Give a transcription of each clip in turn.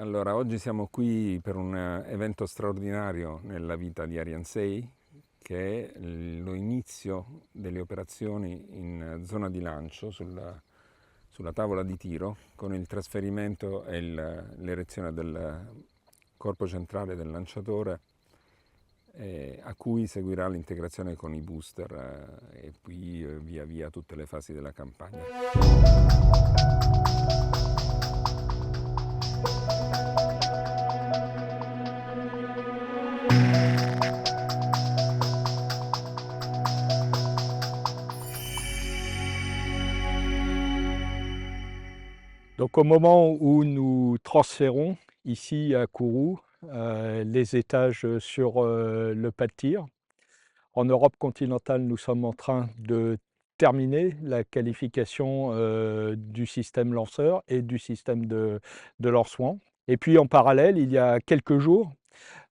Allora, oggi siamo qui per un evento straordinario nella vita di Ariane 6, che è lo inizio delle operazioni in zona di lancio sulla tavola di tiro, con il trasferimento e l'erezione del corpo centrale del lanciatore, a cui seguirà l'integrazione con i booster e poi via via tutte le fasi della campagna. Donc au moment où nous transférons ici à Kourou les étages sur le pas de tir, en Europe continentale, nous sommes en train de terminer la qualification du système lanceur et du système de lancement. Et puis en parallèle, il y a quelques jours,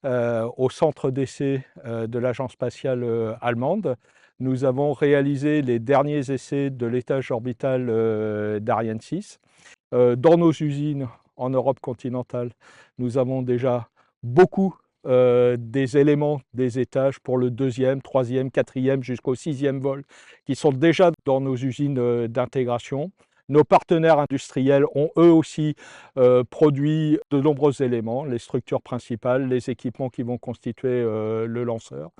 au centre d'essai de l'agence spatiale allemande, nous avons réalisé les derniers essais de l'étage orbital d'Ariane 6. Dans nos usines en Europe continentale, nous avons déjà beaucoup des éléments des étages pour le 2e, 3e, 4e jusqu'au 6e vol qui sont déjà dans nos usines d'intégration. Nos partenaires industriels ont eux aussi produit de nombreux éléments, les structures principales, les équipements qui vont constituer le lanceur.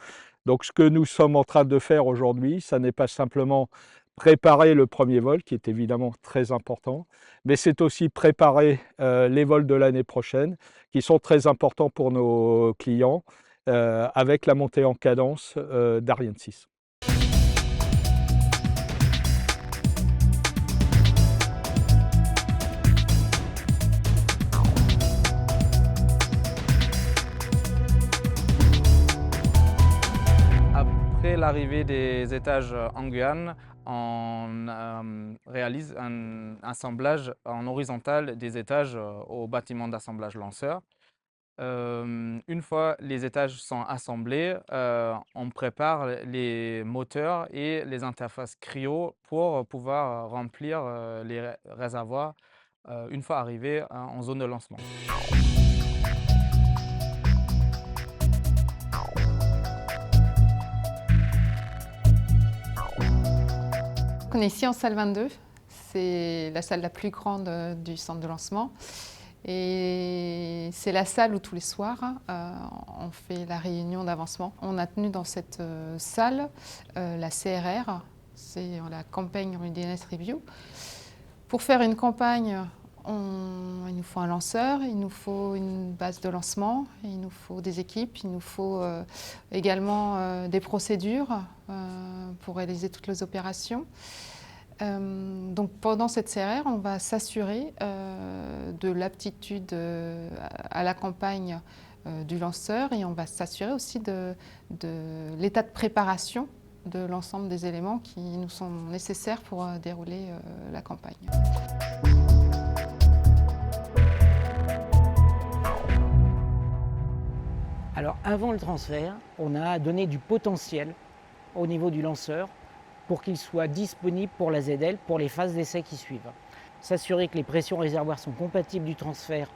Donc ce que nous sommes en train de faire aujourd'hui, ça n'est pas simplement préparer le premier vol, qui est évidemment très important, mais c'est aussi préparer les vols de l'année prochaine, qui sont très importants pour nos clients, avec la montée en cadence d'Ariane 6. Après l'arrivée des étages en Guyane, on réalise un assemblage en horizontal des étages au bâtiment d'assemblage lanceur. Une fois les étages sont assemblés, on prépare les moteurs et les interfaces cryo pour pouvoir remplir les réservoirs une fois arrivés en zone de lancement. On est ici en salle 22, c'est la salle la plus grande du centre de lancement et c'est la salle où tous les soirs on fait la réunion d'avancement. On a tenu dans cette salle la CRR, c'est la Campaign Readiness Review. Pour faire une campagne, il nous faut un lanceur, il nous faut une base de lancement, il nous faut des équipes, il nous faut également des procédures pour réaliser toutes les opérations. Donc pendant cette CRR, on va s'assurer de l'aptitude à la campagne du lanceur et on va s'assurer aussi de l'état de préparation de l'ensemble des éléments qui nous sont nécessaires pour dérouler la campagne. Alors avant le transfert, on a donné du potentiel au niveau du lanceur pour qu'il soit disponible pour la ZL pour les phases d'essai qui suivent. S'assurer que les pressions réservoirs sont compatibles du transfert,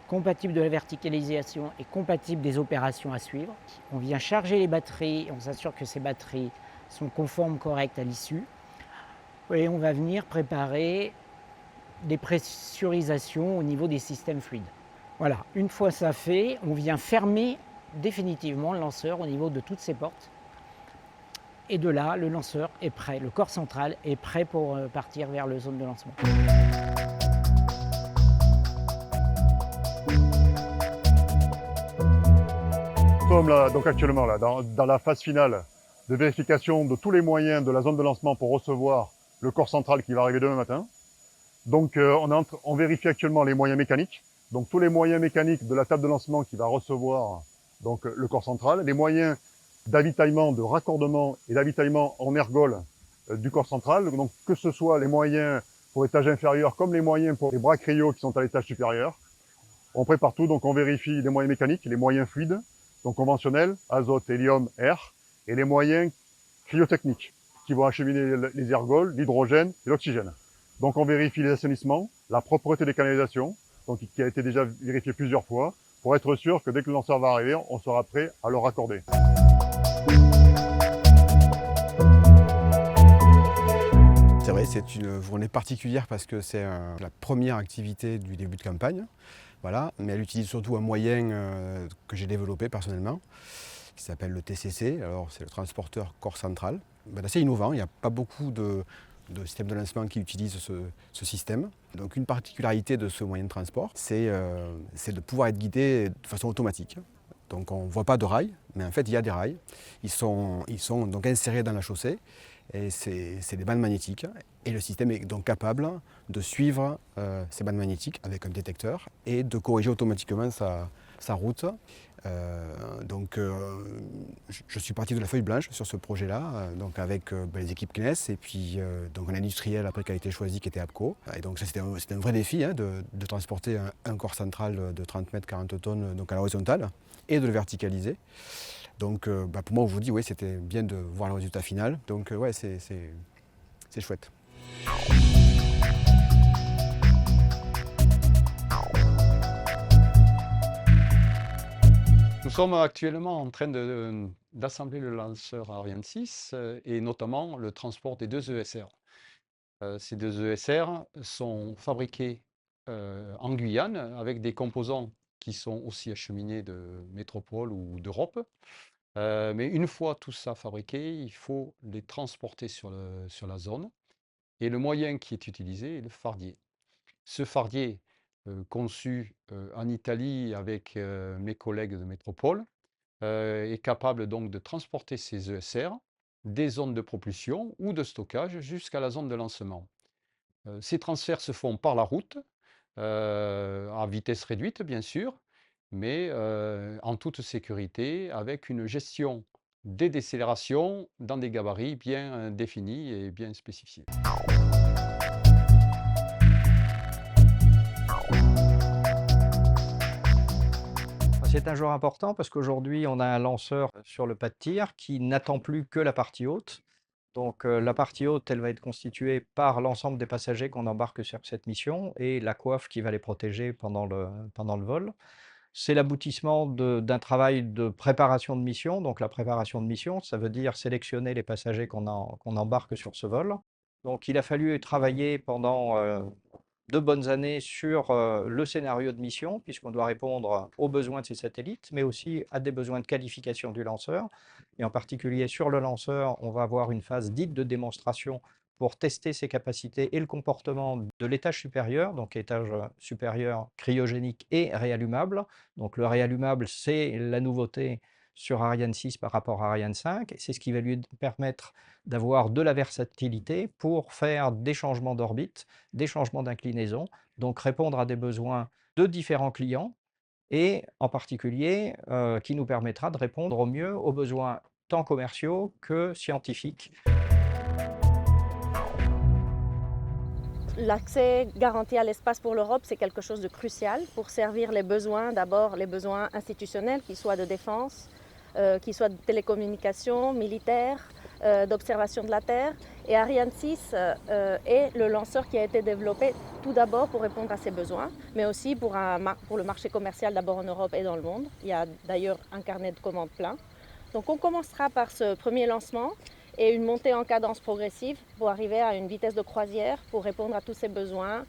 compatibles de la verticalisation et compatibles des opérations à suivre. On vient charger les batteries et on s'assure que ces batteries sont conformes, correctes à l'issue. Et on va venir préparer des pressurisations au niveau des systèmes fluides. Voilà, une fois ça fait, on vient fermer définitivement le lanceur au niveau de toutes ses portes. Et de là, le lanceur est prêt, le corps central est prêt pour partir vers la zone de lancement. Nous sommes là, donc actuellement là, dans la phase finale de vérification de tous les moyens de la zone de lancement pour recevoir le corps central qui va arriver demain matin. Donc on vérifie actuellement les moyens mécaniques, donc tous les moyens mécaniques de la table de lancement qui va recevoir donc, le corps central, les moyens d'avitaillement, de raccordement et d'avitaillement en ergol du corps central, donc que ce soit les moyens pour l'étage inférieur comme les moyens pour les bras cryo qui sont à l'étage supérieur. On prépare tout, donc on vérifie les moyens mécaniques, les moyens fluides, donc conventionnels, azote, hélium, air, et les moyens cryotechniques qui vont acheminer les ergols, l'hydrogène et l'oxygène. Donc on vérifie les assainissements, la propreté des canalisations, donc qui a été déjà vérifié plusieurs fois, pour être sûr que dès que le lanceur va arriver, on sera prêt à le raccorder. C'est vrai, c'est une journée particulière parce que c'est la première activité du début de campagne. Voilà, mais elle utilise surtout un moyen que j'ai développé personnellement, qui s'appelle le TCC. Alors c'est le transporteur corps central. C'est assez innovant, il n'y a pas beaucoup de systèmes de lancement qui utilisent ce système. Donc une particularité de ce moyen de transport, c'est de pouvoir être guidé de façon automatique. Donc on ne voit pas de rails, mais en fait il y a des rails. Ils sont donc insérés dans la chaussée et c'est des bandes magnétiques. Et le système est donc capable de suivre ces bandes magnétiques avec un détecteur et de corriger automatiquement sa route. Je suis parti de la feuille blanche sur ce projet-là, donc avec les équipes CNES et puis donc un industriel après qui a été choisi qui était APCO. Et donc c'était un vrai défi de transporter un corps central de 30 mètres 40 tonnes donc à l'horizontale et de le verticaliser. Donc pour moi aujourd'hui oui, c'était bien de voir le résultat final. Donc ouais, c'est chouette. Nous sommes actuellement en train d'assembler le lanceur Ariane 6 et notamment le transport des 2 ESR. Ces 2 ESR sont fabriqués en Guyane avec des composants qui sont aussi acheminés de métropole ou d'Europe. Mais une fois tout ça fabriqué, il faut les transporter sur la zone. Et le moyen qui est utilisé est le fardier. Ce fardier, conçu en Italie avec mes collègues de métropole, est capable donc de transporter ces ESR des zones de propulsion ou de stockage jusqu'à la zone de lancement. Ces transferts se font par la route, à vitesse réduite bien sûr, mais en toute sécurité avec une gestion des décélérations dans des gabarits bien définis et bien spécifiés. C'est un jour important parce qu'aujourd'hui, on a un lanceur sur le pas de tir qui n'attend plus que la partie haute. Donc la partie haute, elle va être constituée par l'ensemble des passagers qu'on embarque sur cette mission et la coiffe qui va les protéger pendant le vol. C'est l'aboutissement d'un travail de préparation de mission. Donc la préparation de mission, ça veut dire sélectionner les passagers qu'on embarque sur ce vol. Donc il a fallu travailler pendant 2 bonnes années sur le scénario de mission, puisqu'on doit répondre aux besoins de ces satellites, mais aussi à des besoins de qualification du lanceur. Et en particulier sur le lanceur, on va avoir une phase dite de démonstration pour tester ses capacités et le comportement de l'étage supérieur, donc étage supérieur cryogénique et réallumable. Donc le réallumable, c'est la nouveauté sur Ariane 6 par rapport à Ariane 5. C'est ce qui va lui permettre d'avoir de la versatilité pour faire des changements d'orbite, des changements d'inclinaison, donc répondre à des besoins de différents clients et en particulier qui nous permettra de répondre au mieux aux besoins tant commerciaux que scientifiques. L'accès garanti à l'espace pour l'Europe, c'est quelque chose de crucial pour servir les besoins, d'abord les besoins institutionnels, qu'ils soient de défense, qu'ils soient de télécommunications, militaires, d'observation de la Terre. Et Ariane 6 est le lanceur qui a été développé tout d'abord pour répondre à ces besoins, mais aussi pour le marché commercial d'abord en Europe et dans le monde. Il y a d'ailleurs un carnet de commandes plein. Donc on commencera par ce premier lancement et une montée en cadence progressive pour arriver à une vitesse de croisière pour répondre à tous ces besoins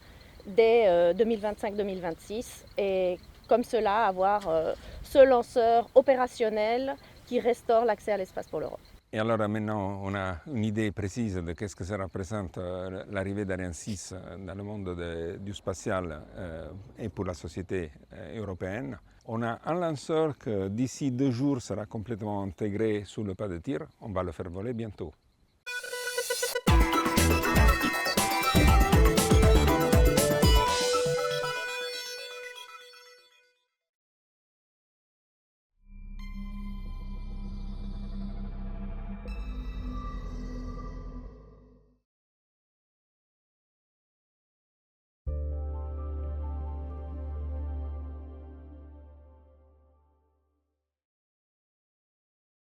dès 2025-2026 et comme cela avoir ce lanceur opérationnel qui restaure l'accès à l'espace pour l'Europe. Et alors maintenant, on a une idée précise de qu'est-ce que ça représente l'arrivée d'Ariane 6 dans le monde du spatial et pour la société européenne. On a un lanceur qui d'ici 2 jours sera complètement intégré sous le pas de tir. On va le faire voler bientôt.